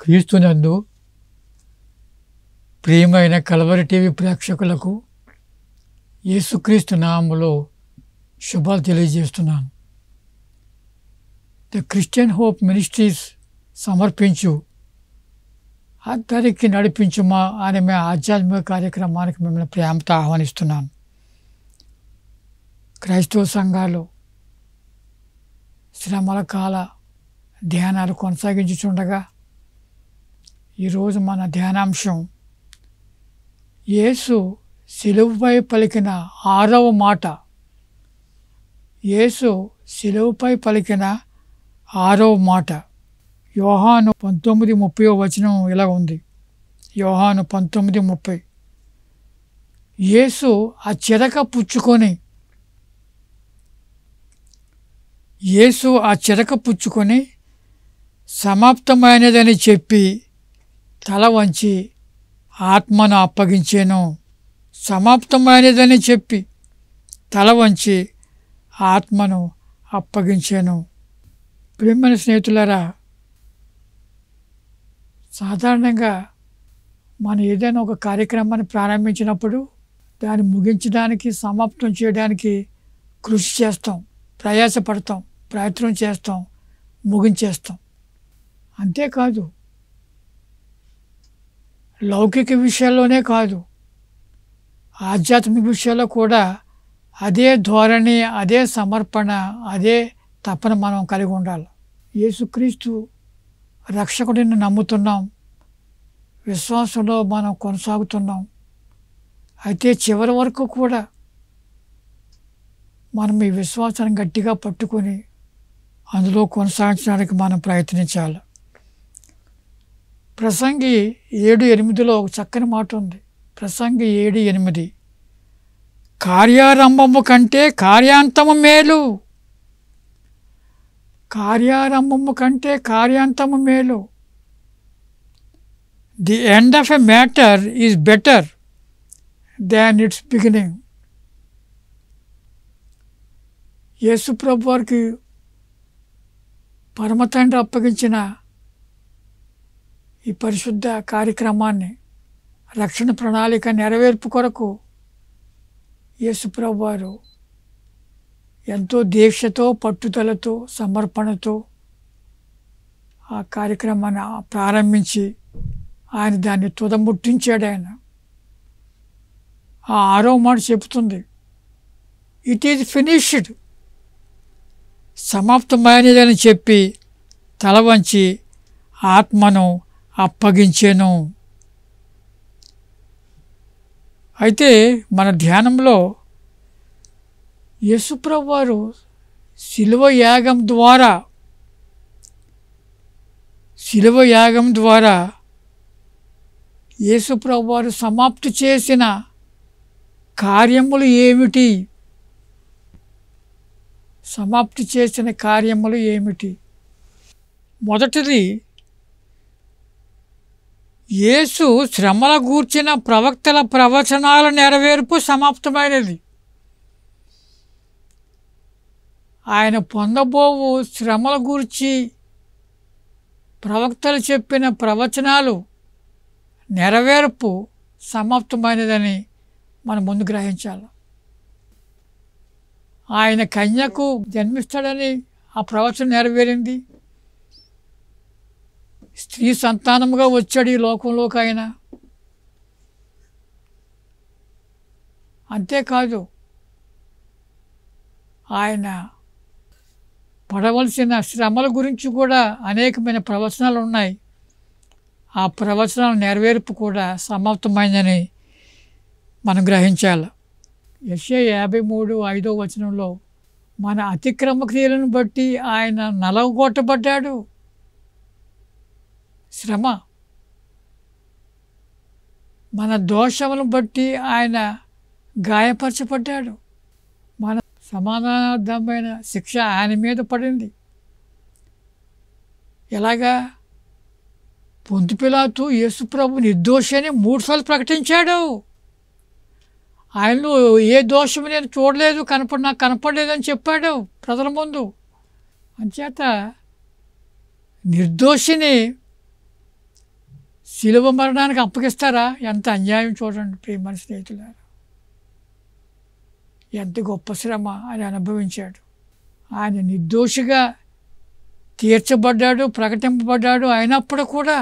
క్రీస్తునందు ప్రియమైన Calvary TV ప్రేక్షకులకు యేసుక్రీస్తు నామములో శుభాలు తెలియజేస్తున్నాను. ద క్రిస్టియన్ హోప్ మినిస్ట్రీస్ సమర్పించు అందరికి నడిపించుమా అనే మీ ఆధ్యాత్మిక కార్యక్రమానికి మిమ్మల్ని ప్రేమతో ఆహ్వానిస్తున్నాను. క్రైస్తవ సంఘాలు శ్రమల కాల ధ్యానాలు కొనసాగించుచుండగా ఈరోజు మన ధ్యానాంశం యేసు శిలువపై పలికిన 6వ మాట. యేసు శిలువపై పలికిన 6వ మాట యోహాను 19:30 ఇలా ఉంది. యోహాను 19:30 యేసు ఆ చిరక పుచ్చుకొని సమాప్తమైనదని చెప్పి తల వంచి ఆత్మను అప్పగించాను. సమాప్తమైనదని చెప్పి తల వంచి ఆత్మను అప్పగించాను. ప్రియమైన స్నేహితులారా, సాధారణంగా మనం ఏదైనా ఒక కార్యక్రమాన్ని ప్రారంభించినప్పుడు దాన్ని ముగించడానికి, సమాప్తం చేయడానికి కృషి చేస్తాం, ప్రయాసపడతాం, ప్రయత్నం చేస్తాం, ముగించేస్తాం. అంతేకాదు, లౌకిక విషయాల్లోనే కాదు, ఆధ్యాత్మిక విషయాల్లో కూడా అదే ధోరణి, అదే సమర్పణ, అదే తపన మనం కలిగి ఉండాలి. యేసుక్రీస్తు రక్షకుడిని నమ్ముతున్నాం, విశ్వాసంలో మనం కొనసాగుతున్నాం. అయితే చివరి వరకు కూడా మనం ఈ విశ్వాసాన్ని గట్టిగా పట్టుకొని అందులో కొనసాగించడానికి మనం ప్రయత్నించాలి. ప్రసంగి 7:8 ఒక చక్కని మాట ఉంది. ప్రసంగి 7:8 కార్యారంభము కంటే కార్యాంతము మేలు. కార్యారంభము కంటే కార్యాంతము మేలు. The end of a matter is better than it's beginning. యేసుప్రభు వారికి పరమతండ్రి అప్పగించిన ఈ పరిశుద్ధ కార్యక్రమాన్ని, రక్షణ ప్రణాళిక నెరవేర్పు కొరకు యేసుప్రభు వారు ఎంతో దీక్షతో, పట్టుదలతో, సమర్పణతో ఆ కార్యక్రమాన్ని ప్రారంభించి ఆయన దాన్ని తుదముట్టించాడు. ఆయన ఆ 6వ మాట చెబుతుంది, ఇట్ ఈజ్ ఫినిష్డ్. సమాప్తమైనదని చెప్పి తల వంచి ఆత్మను అప్పగించాను. అయితే మన ధ్యానంలో యేసుప్రభు వారు శిలువ యాగం ద్వారా యేసుప్రభు వారు సమాప్తి చేసిన కార్యములు ఏమిటి? సమాప్తి చేసిన కార్యములు ఏమిటి? మొదటిది, యేసు శ్రమల గూర్చిన ప్రవక్తల ప్రవచనాల నెరవేర్పు సమాప్తమైనది. ఆయన పొందబోవు శ్రమల గూర్చి ప్రవక్తలు చెప్పిన ప్రవచనాలు నెరవేర్పు సమాప్తమైనదని మనం ముందు గ్రహించాలి. ఆయన కన్యకు జన్మిస్తాడని ఆ ప్రవచనం నెరవేరింది. స్త్రీ సంతానముగా వచ్చాడు ఈ లోకంలోకి ఆయన. అంతేకాదు, ఆయన పడవలసిన శ్రమల గురించి కూడా అనేకమైన ప్రవచనాలు ఉన్నాయి. ఆ ప్రవచనాల నెరవేర్పు కూడా సమాప్తమైందని మనం గ్రహించాలి. యెషయా 53:5 మన అతిక్రమ క్రియలను బట్టి ఆయన నలగొట్టబడ్డాడు. శ్రమ. మన దోషములను బట్టి ఆయన గాయపరచబడ్డాడు. మన సమాధానార్థమైన శిక్ష ఆయన మీద పడింది. ఎలాగా? పొంతు పిలాతు యేసుప్రభు నిర్దోషి అని 3 సార్లు ప్రకటించాడు. ఆయనలో ఏ దోషము నేను చూడలేదు, నాకు కనపడలేదని చెప్పాడు ప్రజల ముందు. అంచేత నిర్దోషిని శిలువ మరణానికి అప్పగిస్తారా? ఎంత అన్యాయం చూడండి ప్రియమైన స్నేహితులారా. ఎంత గొప్ప శ్రమ ఆయన అనుభవించాడు. ఆయన నిర్దోషిగా తీర్చబడ్డాడు, ప్రకటింపబడ్డాడు. అయినప్పుడు కూడా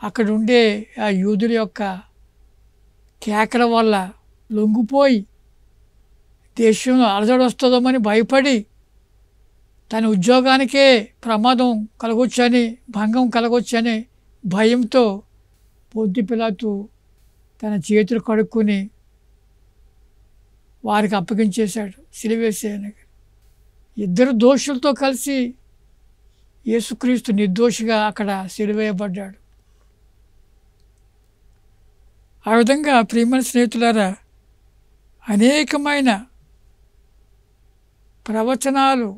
అక్కడ ఉండే ఆ యూదుల యొక్క కేకల వల్ల లొంగిపోయి దేశంలో అలజడి వస్తుందోమని భయపడి తన ఉద్యోగానికే ప్రమాదం కలగొచ్చని, భంగం కలగొచ్చని భయంతో పొంతి పిలాతు తన చేతులు కడుక్కొని వారికి అప్పగించేశాడు సిలువేసేయడానికి. ఇద్దరు దోషులతో కలిసి యేసుక్రీస్తు నిర్దోషిగా అక్కడ సిలువేయబడ్డాడు. ఆ విధంగా ప్రియమైన స్నేహితులారా, అనేకమైన ప్రవచనాలు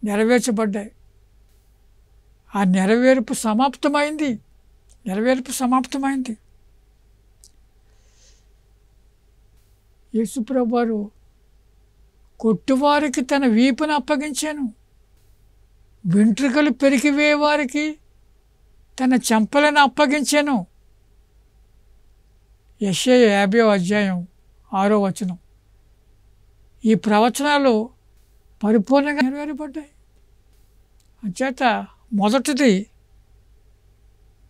నెరవేర్చబడ్డాయి. ఆ నెరవేర్పు సమాప్తమైంది. యేసుప్రభు వారు కొట్టువారికి తన వీపును అప్పగించాను, వెంట్రుకలు పెరికివేవారికి తన చెంపలను అప్పగించాను. యెషయా 50:6 ఈ ప్రవచనాలు పరిపూర్ణంగా నెరవేరబడ్డాయి. అంచేత మొదటిది,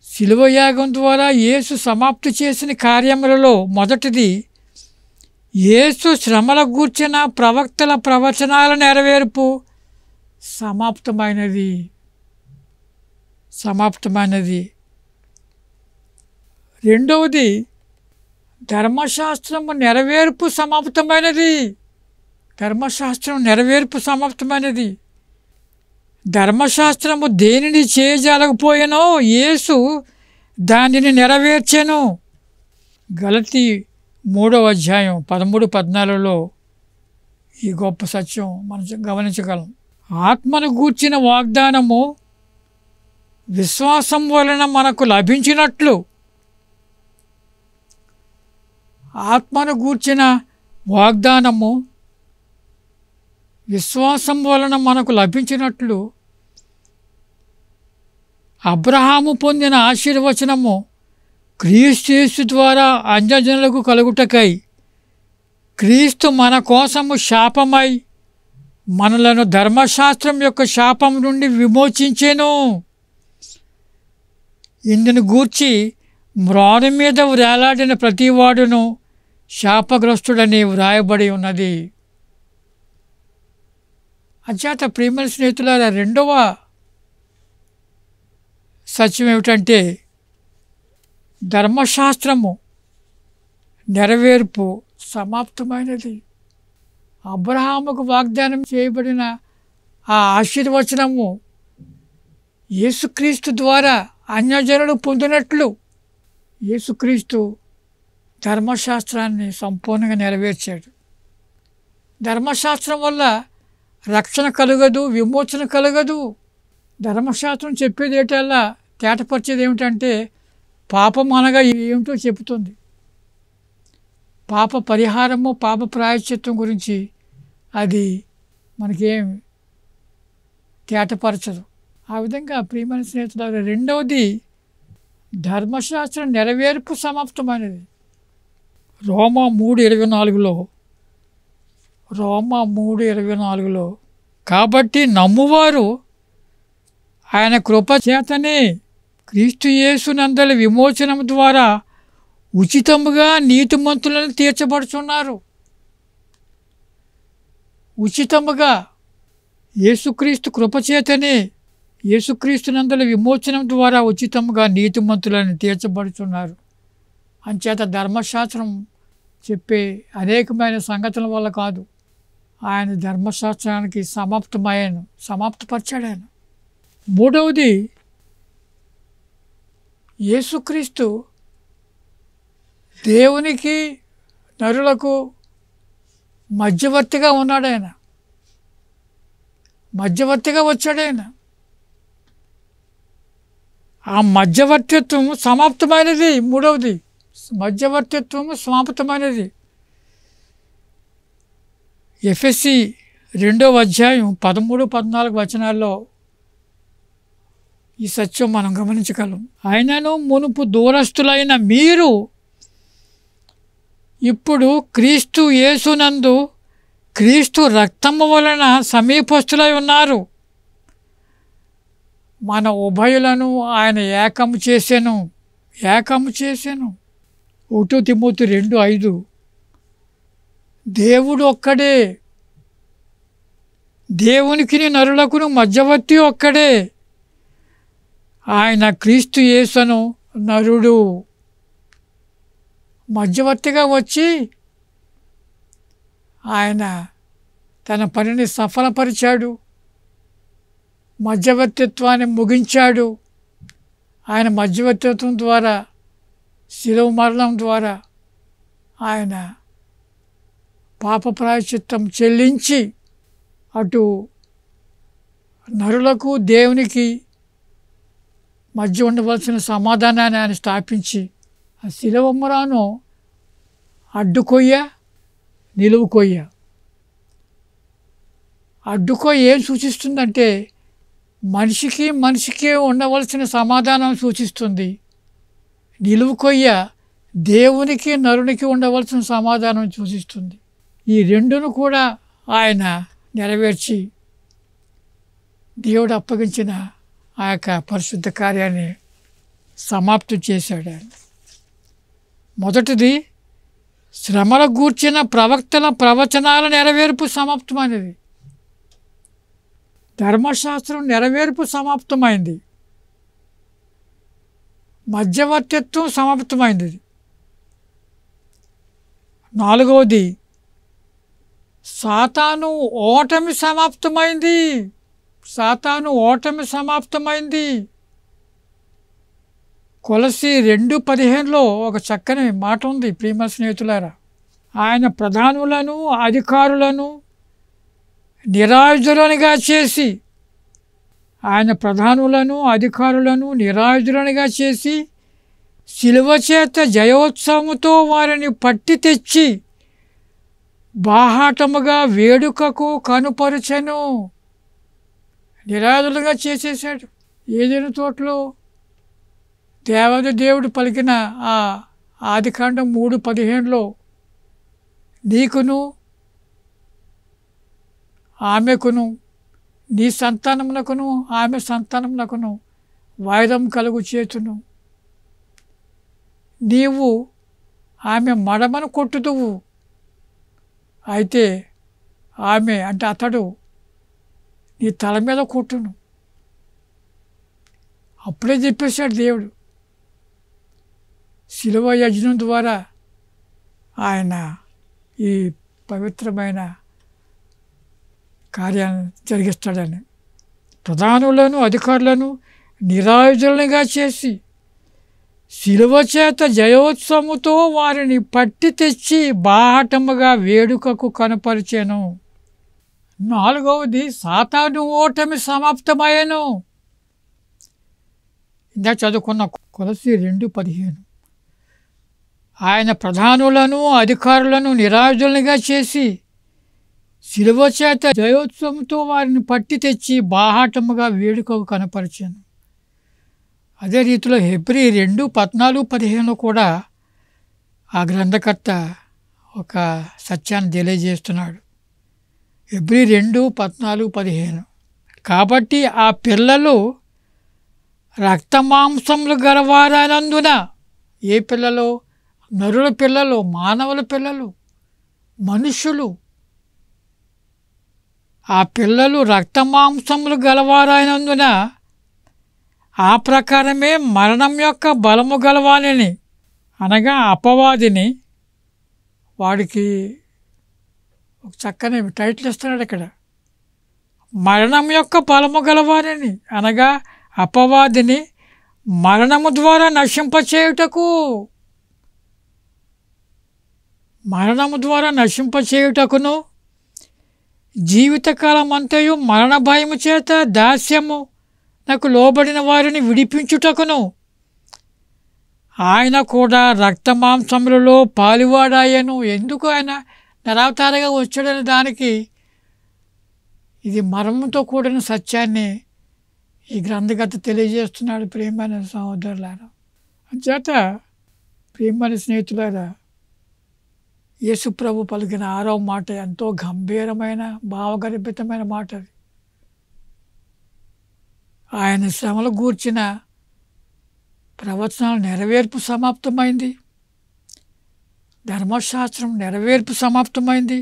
శిలువ యాగం ద్వారా యేసు సమాప్తి చేసిన కార్యములలో మొదటిది యేసు శ్రమల గూర్చిన ప్రవక్తల ప్రవచనాల నెరవేర్పు సమాప్తమైనది. రెండవది, ధర్మశాస్త్రము నెరవేర్పు సమాప్తమైనది. ధర్మశాస్త్రము దేనిని చేయజాలకపోయినో యేసు దానిని నెరవేర్చెను. గలతీ 3:13-14 ఈ గొప్ప సత్యం మనం గమనించగలం. ఆత్మను గూర్చిన వాగ్దానము విశ్వాసం వలన మనకు లభించినట్లు, ఆత్మను గూర్చిన వాగ్దానము విశ్వాసం వలన మనకు లభించినట్లు అబ్రహాము పొందిన ఆశీర్వచనము క్రీస్తు యేసు ద్వారా అన్యజనులకు కలుగుటకై క్రీస్తు మన కోసము శాపమై మనలను ధర్మశాస్త్రం యొక్క శాపం నుండి విమోచించెను. ఇందును గూర్చి మ్రాను మీద వ్రేలాడిన ప్రతివాడును శాపగ్రస్తుడని వ్రాయబడి ఉన్నది. అంచేత ప్రియమైన స్నేహితులారా, రెండవ సత్యం ఏమిటంటే ధర్మశాస్త్రము నెరవేర్పు సమాప్తమైనది. అబ్రహాముకు వాగ్దానం చేయబడిన ఆ ఆశీర్వచనము యేసుక్రీస్తు ద్వారా అన్యజనులు పొందినట్లు యేసుక్రీస్తు ధర్మశాస్త్రాన్ని సంపూర్ణంగా నెరవేర్చాడు. ధర్మశాస్త్రం వల్ల రక్షణ కలగదు, విమోచన కలగదు. ధర్మశాస్త్రం చెప్పేది ఏటల్లా తేటపరిచేది ఏమిటంటే పాపం అనగా ఏమిటో చెబుతుంది. పాప పరిహారము, పాప ప్రాయశ్చిత్తం గురించి అది మనకేం తేటపరచదు. ఆ విధంగా ప్రియమైన స్నేహితులారా, రెండవది ధర్మశాస్త్రం నెరవేర్పు సమాప్తమైనది. రోమా 3:24 కాబట్టి నమ్మువారు ఆయన కృప చేతనే క్రీస్తు యేసునందలి విమోచనం ద్వారా ఉచితముగా నీతిమంతులను తీర్చబడుచున్నారు. ఉచితముగా యేసుక్రీస్తు కృపచేతనే యేసుక్రీస్తునందలి విమోచనం ద్వారా ఉచితముగా నీతిమంతులను తీర్చబడుచున్నారు. అంచేత ధర్మశాస్త్రం చెప్పే అనేకమైన సంగతుల వల్ల కాదు, ఆయన ధర్మశాస్త్రానికి సమాప్తపరిచాడు ఆయన. మూడవది, యేసుక్రీస్తు దేవునికి నరులకు మధ్యవర్తిగా ఉన్నాడు. ఆయన మధ్యవర్తిగా వచ్చాడు. ఆయన ఆ మధ్యవర్తిత్వం సమాప్తమైనది. మూడవది, మధ్యవర్తిత్వము సమాప్తమైనది. ఎఫెసీ 2:13-14 వచనాల్లో ఈ సత్యం మనం గమనించగలం. ఆయనను మునుపు దూరస్తులైన మీరు ఇప్పుడు క్రీస్తు యేసునందు క్రీస్తు రక్తము వలన సమీపస్తులై ఉన్నారు. మన ఉభయులను ఆయన ఏకము చేసెను. 1 తిమోతి 2:5. దేవుడు ఒక్కడే, దేవునికి నరులకును మధ్యవర్తి ఒక్కడే, ఆయన క్రీస్తు యేసును నరుడు. మధ్యవర్తిగా వచ్చి ఆయన తన పనిని సఫలపరిచాడు, మధ్యవర్తిత్వాన్ని ముగించాడు. ఆయన మధ్యవర్తిత్వం ద్వారా, శిలువ మరణం ద్వారా ఆయన పాప ప్రాయశ్చిత్తం చెల్లించి అటు నరులకు దేవునికి మధ్య ఉండవలసిన సమాధానాన్ని ఆయన స్థాపించి, ఆ శిలువ మ్రాను అడ్డుకొయ్య, నిలువు కొయ్య. అడ్డుకొయ్య ఏం సూచిస్తుందంటే మనిషికి ఉండవలసిన సమాధానం సూచిస్తుంది. నిలువు కొయ్య దేవునికి నరునికి ఉండవలసిన సమాధానం సూచిస్తుంది. ఈ రెండును కూడా ఆయన నెరవేర్చి దేవుడు అప్పగించిన ఆ యొక్క పరిశుద్ధ కార్యాన్ని సమాప్తం చేశాడు ఆయన. మొదటిది శ్రమల గూర్చిన ప్రవక్తల ప్రవచనాల నెరవేర్పు సమాప్తమైనది. ధర్మశాస్త్రం నెరవేర్పు సమాప్తమైంది. మధ్యవర్తిత్వం సమాప్తమైంది. 4వది సాతాను ఓటమి సమాప్తమైంది. కొలసి 2:15లో ఒక చక్కని మాట ఉంది. ప్రియమైన స్నేహితులారా, ఆయన ప్రధానులను అధికారులను నిరాయుధులనిగా చేసి శిలువ చేత జయోత్సవముతో వారిని పట్టి తెచ్చి బాహాటముగా వేడుకకు కనుపరచెను. నిరాయుధులుగా చేసేసాడు. ఏదైనా తోటలో దేవుడు పలికిన ఆ ఆదికాండం 3:15లో నీకును ఆమెకును నీ సంతానమునకును ఆమె సంతానమునకును వాయిదం కలుగు చేతును. నీవు ఆమె మడమను కొట్టుదువు, అయితే ఆమె అంటే అతడు నీ తల మీద కొట్టును. అప్పుడే చెప్పేశాడు దేవుడు. శిలువ యజ్ఞం ద్వారా ఆయన ఈ పవిత్రమైన కార్యాన్ని జరిగిస్తాడని. ప్రధానులను అధికారులను నిరాయుధులుగా చేసి శిలువ చేత జయోత్సవముతో వారిని పట్టి తెచ్చి బాహటముగా వేడుకకు కనపరిచెను. 4వది సాతాను ఓటమి సమాప్తమయ్యను. ఇందాక చదువుకున్న కొలసి 2:15. ఆయన ప్రధానులను అధికారులను నిరాయుధులుగా చేసి శిలువ చేత జయోత్సవంతో వారిని పట్టి తెచ్చి బాహాటముగా వేడుకకు కనపరిచాను. అదే రీతిలో హెబ్రీ 2:14-15 కూడా ఆ గ్రంథకర్త ఒక సత్యాన్ని తెలియజేస్తున్నాడు. హెబ్రీ 2:14-15. కాబట్టి ఆ పిల్లలు రక్తమాంసములు గలవారైనందున, ఏ పిల్లలు? నరుల పిల్లలు, మానవుల పిల్లలు, మనుష్యులు. ఆ పిల్లలు రక్తమాంసములు గలవారైనందున ఆ ప్రకారమే మరణం యొక్క బలము గలవాలని, అనగా అపవాదిని, వాడికి ఒక చక్కని టైటిల్ ఇస్తున్నాడు ఇక్కడ. మరణం యొక్క బలము గలవాలని, అనగా అపవాదిని మరణము ద్వారా నశింపచేయుటకును జీవితకాలం అంతయు మరణ భయము చేత దాస్యము నాకు లోబడిన వారిని విడిపించుటకును ఆయన కూడా రక్తమాంసములలో పాలువాడాయను. ఎందుకు ఆయన నరావతారగా వచ్చాడనే దానికి ఇది మరణంతో కూడిన సత్యాన్ని ఈ గ్రంథకర్త తెలియజేస్తున్నాడు. ప్రియమైన సహోదరులారా, అంచేత ప్రియమైన స్నేహితులారా, యేసు ప్రభు పలికిన 6వ మాట ఎంతో గంభీరమైన భావగర్భితమైన మాట అది. ఆయన శ్రమలు గూర్చిన ప్రవచనాలు నెరవేర్పు సమాప్తమైంది. ధర్మశాస్త్రం నెరవేర్పు సమాప్తమైంది.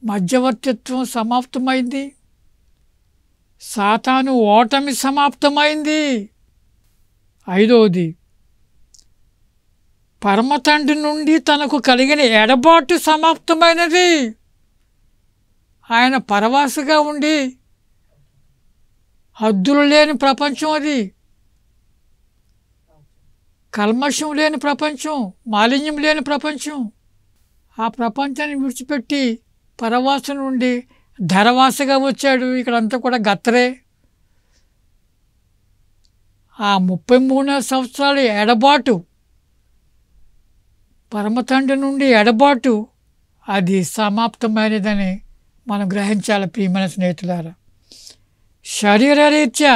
మధ్యవర్తిత్వం సమాప్తమైంది. సాతాను ఓటమి సమాప్తమైంది. 5వది, పరమతండ్రి నుండి తనకు కలిగిన ఎడబాటు సమాప్తమైనది. ఆయన పరవాసిగా ఉండి హద్దులు లేని ప్రపంచం అది. కల్మషం లేని ప్రపంచం, మాలిన్యం లేని ప్రపంచం. ఆ ప్రపంచాన్ని విడిచిపెట్టి పరవాస నుండి ధరవాసగా వచ్చాడు. ఇక్కడంతా కూడా గత్తరే. ఆ 33 సంవత్సరాల ఎడబాటు, పరమతండ్రి నుండి ఎడబాటు, అది సమాప్తమైనదని మనం గ్రహించాలి. ప్రియమైన స్నేహితులారా, శరీరరీత్యా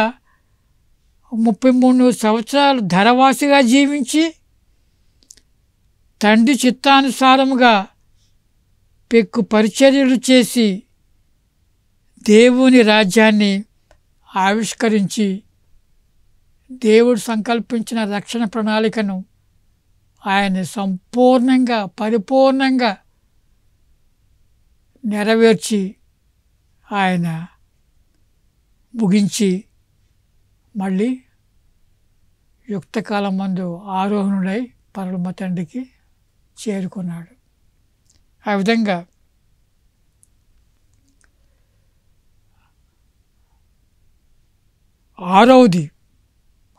33 సంవత్సరాలు ధరవాసిగా జీవించి తండ్రి చిత్తానుసారముగా పెక్కు పరిచర్యలు చేసి దేవుని రాజ్యాన్ని ఆవిష్కరించి దేవుడు సంకల్పించిన రక్షణ ప్రణాళికను ఆయన సంపూర్ణంగా పరిపూర్ణంగా నెరవేర్చి ఆయన ముగించి మళ్ళీ యుక్తకాలం మందు ఆరోహణుడై పరమ తండ్రికి చేరుకున్నాడు. ఆ విధంగా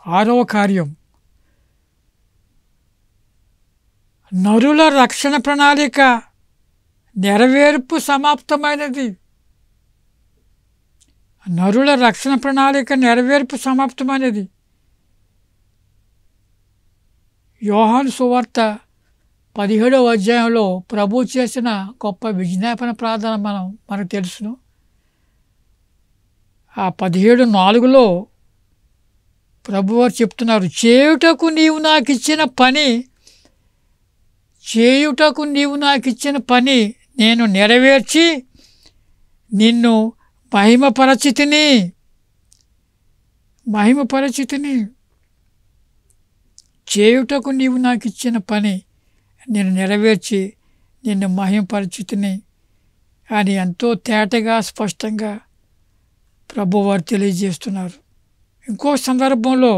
ఆరవ కార్యం, నరుల రక్షణ ప్రణాళిక నెరవేర్పు సమాప్తమైనది. నరుల రక్షణ ప్రణాళిక నెరవేర్పు సమాప్తమైనది. యోహాను సువార్త 17వ అధ్యాయంలో ప్రభు చేసిన గొప్ప విజ్ఞాపన ప్రార్థన మనకు తెలుసును. ఆ 17:4లో ప్రభువారు చెప్తున్నారు, చేయుటకు నీవు నాకు ఇచ్చిన పని నేను నెరవేర్చి నిన్ను మహిమపరచితిని. చేయుటకు నీవు నాకు ఇచ్చిన పని నేను నెరవేర్చి నిన్ను మహిమపరచితిని అని ఎంతో తేటగా స్పష్టంగా ప్రభువారు తెలియజేస్తున్నారు. ఇంకో సందర్భంలో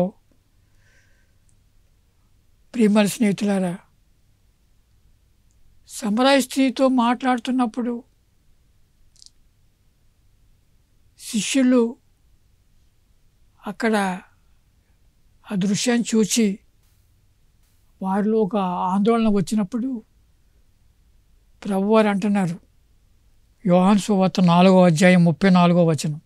ప్రియమైన స్నేహితులారా, సమరయ స్త్రీతో మాట్లాడుతున్నప్పుడు శిష్యులు అక్కడ ఆ దృశ్యాన్ని చూచి వారిలో ఒక ఆందోళన వచ్చినప్పుడు ప్రభువారు అంటున్నారు, యోహాను సువార్త 4వ అధ్యాయం 34వ వచనం,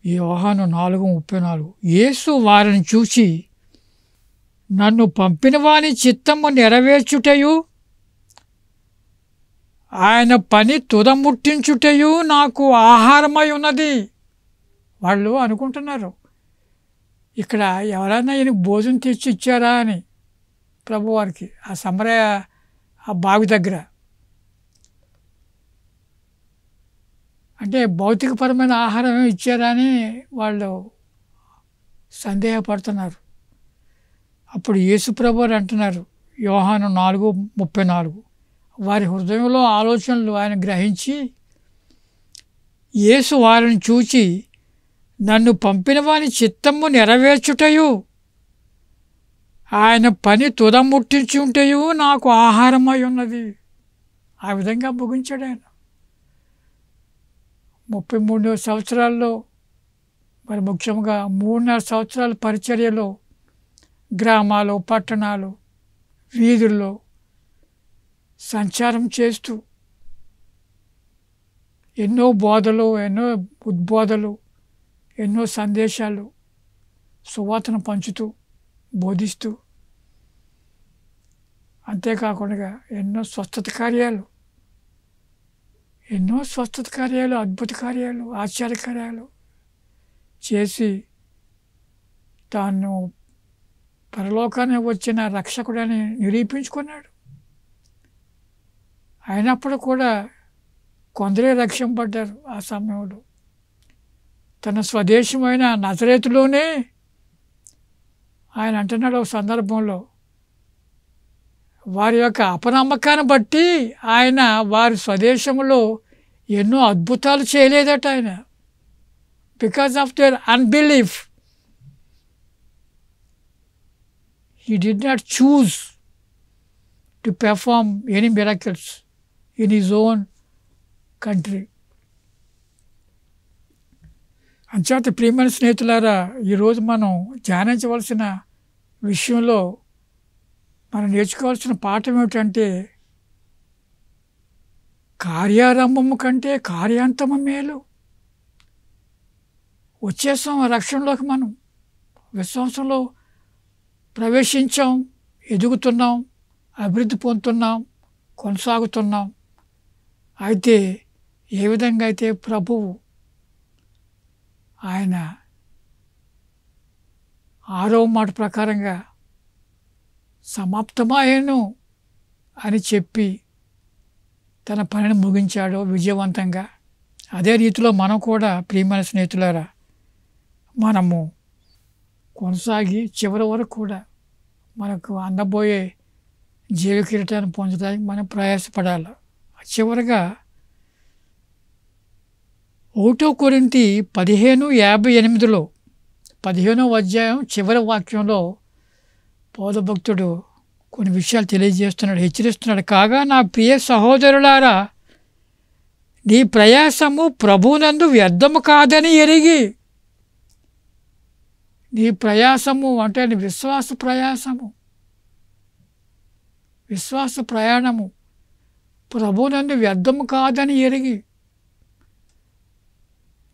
యోహాను 4:34, యేసు వారిని చూసి నన్ను పంపిన వాని చిత్తము నెరవేర్చుటయు ఆయన పని తుదముట్టించుటయు నాకు ఆహారమై ఉన్నది. వాళ్ళు అనుకుంటున్నారు, ఇక్కడ ఎవరైనా ఈయనకు భోజనం తెచ్చి ఇచ్చారా అని ప్రభువారికి ఆ సమరయ ఆ బావి దగ్గర. అంటే భౌతికపరమైన ఆహారం ఇచ్చారా అని వాళ్ళు సందేహపడుతున్నారు. అప్పుడు యేసు ప్రభువారు అంటున్నారు, యోహాను 4:34, వారి హృదయంలో ఆలోచనలు ఆయన గ్రహించి యేసు వారిని చూచి నన్ను పంపిన వాని చిత్తము నెరవేర్చుటయు ఆయన పని తుదముట్టించుటయు నాకు ఆహారమై ఉన్నది. ఆ విధంగా ముగించాడు ఆయన. 33 సంవత్సరాల్లో, మరి ముఖ్యంగా 3.5 సంవత్సరాల పరిచర్యలో గ్రామాలు, పట్టణాలు, వీధుల్లో సంచారం చేస్తూ ఎన్నో బోధలు, ఎన్నో ఉద్బోధలు, ఎన్నో సందేశాలు సువార్తను పంచుతూ బోధిస్తూ, అంతేకాకుండా ఎన్నో స్వస్థత కార్యాలు, ఎన్నో స్వస్థత కార్యాలు, అద్భుత కార్యాలు, ఆశ్చర్యకార్యాలు చేసి తాను పరలోకానికి వచ్చిన రక్షకుడని నిరూపించుకున్నాడు. అయినప్పుడు కూడా కొందరే రక్షింపబడ్డారు. ఆ సమయంలో తన స్వదేశమైన నజరేతులోనే ఆయన అంటున్నాడు ఒక సందర్భంలో, వారి యొక్క అపనమ్మకాన్ని బట్టి ఆయన వారి స్వదేశంలో ఎన్నో అద్భుతాలు చేయలేదట ఆయన. Because of their unbelief he did not choose to perform any miracles in his own country. అంచేత ప్రియమైన స్నేహితులారా, ఈరోజు మనం ధ్యానించవలసిన విషయంలో మనం నేర్చుకోవాల్సిన పాఠం ఏమిటంటే, కార్యారంభము కంటే కార్యాంతము మేలు. వచ్చేసాం రక్షణలోకి, మనం విశ్వాసంలో ప్రవేశించాం, ఎదుగుతున్నాం, అభివృద్ధి పొందుతున్నాం, కొనసాగుతున్నాం. అయితే ఏ విధంగా అయితే ప్రభువు ఆయన 6వ మాట ప్రకారంగా సమాప్తమాయను అని చెప్పి తన పనిని ముగించాడో విజయవంతంగా, అదే రీతిలో మనం కూడా ప్రియమైన స్నేహితులారా మనము కొనసాగి చివరి వరకు కూడా మనకు అందబోయే జీవ కిరీటాన్ని పొందడానికి మనం ప్రయాసపడాలి. చివరిగా 1 కొరింథీ 15:58 15వ అధ్యాయం చివరి వాక్యంలో పౌలు భక్తుడు కొన్ని విషయాలు తెలియజేస్తున్నాడు, హెచ్చరిస్తున్నాడు. కాగా నా ప్రియ సహోదరులారా, నీ ప్రయాసము ప్రభువునందు వ్యర్థము కాదని ఎరిగి. నీ ప్రయాసము అంటే నీ విశ్వాస ప్రయాసము, విశ్వాస ప్రయాణము ప్రభువునందు వ్యర్థము కాదని ఎరిగి.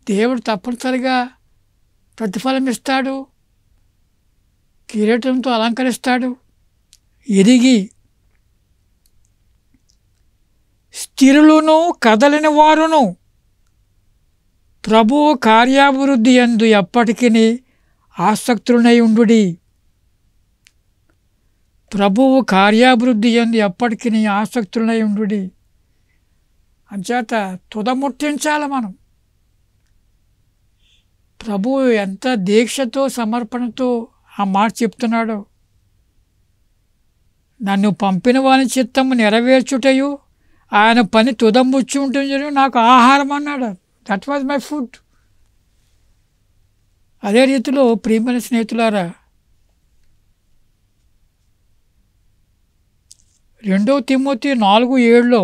దేవుడు తప్పనిసరిగా ప్రతిఫలం ఇస్తాడు, కిరీటంతో అలంకరిస్తాడు. ఎరిగి స్థిరులను కదలిన వారును ప్రభువు కార్యాభివృద్ధి యందు ఎప్పటికీ ఆసక్తులనై ఉండుడి. ప్రభువు కార్యాభివృద్ధి యందు ఎప్పటికీ ఆసక్తులనై ఉండుడి. అంచేత తుదముట్టించాలి మనం. ప్రభువు ఎంత దీక్షతో సమర్పణతో ఆ మాట చెప్తున్నాడో, నన్ను పంపిన వాని చిత్తము నెరవేర్చుటయు ఆయన పని తుదముచ్చి ఉంటుంది నాకు ఆహారం అన్నాడు. That was my food. అదే రీతిలో ప్రియమైన స్నేహితులారా, 2 తిమోతి 4:7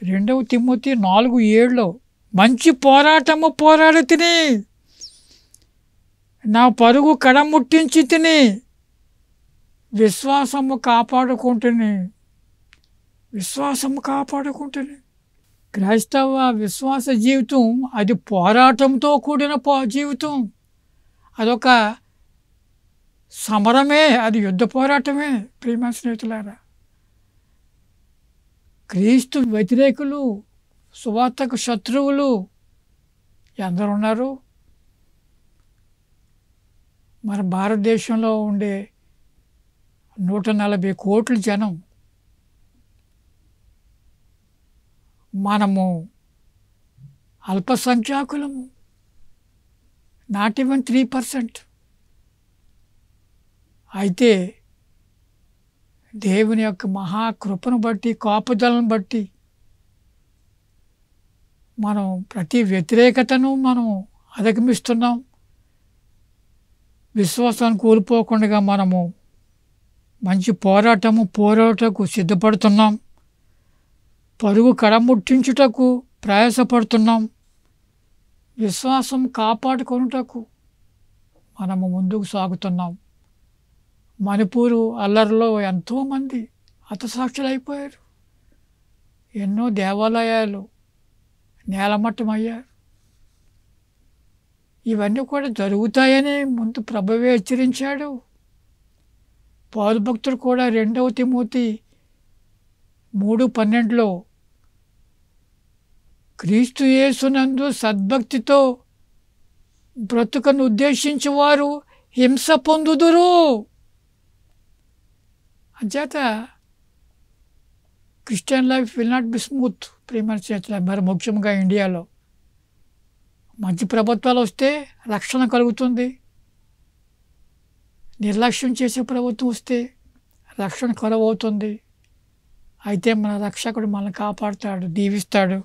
2 తిమోతి 4:7 మంచి పోరాటము పోరాడి తిని నా పరుగు కడముట్టించి తిని విశ్వాసము కాపాడుకుంటుని. విశ్వాసము కాపాడుకుంటుని. క్రైస్తవ విశ్వాస జీవితం అది పోరాటంతో కూడిన జీవితం. అదొక సమరమే, అది యుద్ధ పోరాటమే ప్రియమైన స్నేహితులారా. క్రీస్తు వ్యతిరేకులు, సువార్తకు శత్రువులు ఎందరు ఉన్నారు? మన భారతదేశంలో ఉండే 140 కోట్ల జనం. మనము అల్పసంఖ్యాకులము, నాట్ ఈవెన్ 3%. అయితే దేవుని యొక్క మహాకృపను బట్టి, కాపుదలను బట్టి మనం ప్రతి వ్యతిరేకతను మనం అధిగమిస్తున్నాం. విశ్వాసాన్ని కోల్పోకుండా మనము మంచి పోరాటకు సిద్ధపడుతున్నాం. పరుగు కడముట్టించుటకు ప్రయాసపడుతున్నాం. విశ్వాసం కాపాడుకొనుటకు మనము ముందుకు సాగుతున్నాం. మణిపూరు అల్లరిలో ఎంతోమంది హతసాక్షులైపోయారు. ఎన్నో దేవాలయాలు నేలమట్టమయ్యారు. ఇవన్నీ కూడా జరుగుతాయని ముందు ప్రభువే హెచ్చరించాడు. పౌలు భక్తుడు కూడా 2 తిమోతి 3:12 క్రీస్తు యేసునందు సద్భక్తితో బ్రతుకను ఉద్దేశించి వారు హింస పొందుదురు. అంచేత Christian life will not be smooth ప్రియమైన చేతుల. మరి ముఖ్యంగా ఇండియాలో మంచి ప్రభుత్వాలు వస్తే రక్షణ కలుగుతుంది, నిర్లక్ష్యం చేసే ప్రభుత్వం వస్తే రక్షణ కరువవుతుంది. అయితే మన రక్షకుడు మనల్ని కాపాడుతాడు, దీవిస్తాడు.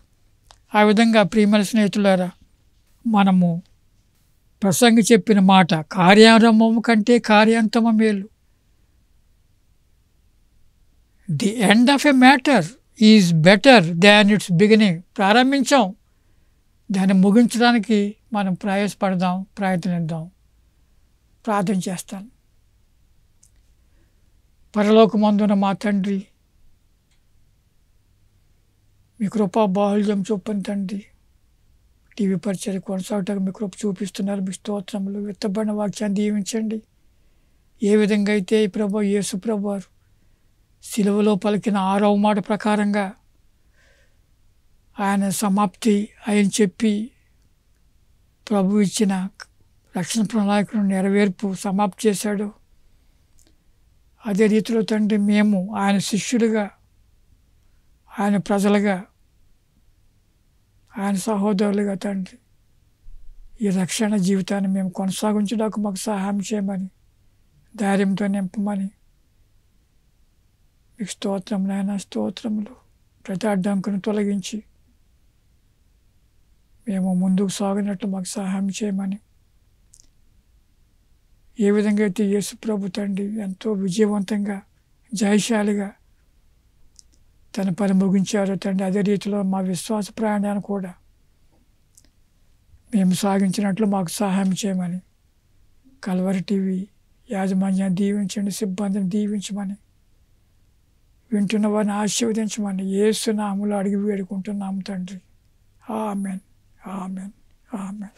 ఆ విధంగా ప్రియమైన స్నేహితులారా, మనము ప్రసంగి చెప్పిన మాట కార్యారంభము కంటే కార్యాంతము మేలు. The end of a matter is better than it's beginning. ప్రారంభించాం, దాన్ని ముగించడానికి మనం ప్రయాసపడదాం, ప్రయత్నిద్దాం. ప్రార్థన చేస్తాను. పరలోకమందున మా తండ్రి, మీ కృపా బాహుళ్యం చొప్పని తండ్రి, టీవీ పరిచయం కొనసాగటానికి మీ కృప చూపిస్తున్నారు. మీ స్తోత్రములు. విత్తబడిన వాక్యాన్ని దీవించండి. ఏ విధంగా అయితే ఈ ప్రభు యేసు ప్రభు వారు సిలువలో పలికిన 6వ మాట ప్రకారంగా ఆయన సమాప్తి ఆయన చెప్పి ప్రభు ఇచ్చిన రక్షణ ప్రణాళికను నెరవేర్పు సమాప్తి చేశాడు. అదే రీతిలో తండ్రి మేము ఆయన శిష్యులుగా, ఆయన ప్రజలుగా, ఆయన సహోదరులుగా తండ్రి ఈ రక్షణ జీవితాన్ని మేము కొనసాగించడానికి మాకు సహాయం చేయమని, ధైర్యంతో నింపమని మీకు స్తోత్రం నాయన. స్తోత్రములు. ప్రతి అడ్డంకును తొలగించి మేము ముందుకు సాగినట్లు మాకు సహాయం చేయమని, ఏ విధంగా అయితే యేసు ప్రభు తండ్రి ఎంతో విజయవంతంగా జయశాలిగా తన పని ముగించారో తండ్రి, అదే రీతిలో మా విశ్వాస ప్రయాణాన్ని కూడా మేము సాగించినట్లు మాకు సహాయం చేయమని, కల్వరి టీవీ యాజమాన్యాన్ని దీవించండి, సిబ్బందిని దీవించమని, వింటున్న వారిని ఆశీర్వదించమని యేసు నామములో అడిగి వేడుకుంటున్నాము తండ్రి. Amen, amen, amen.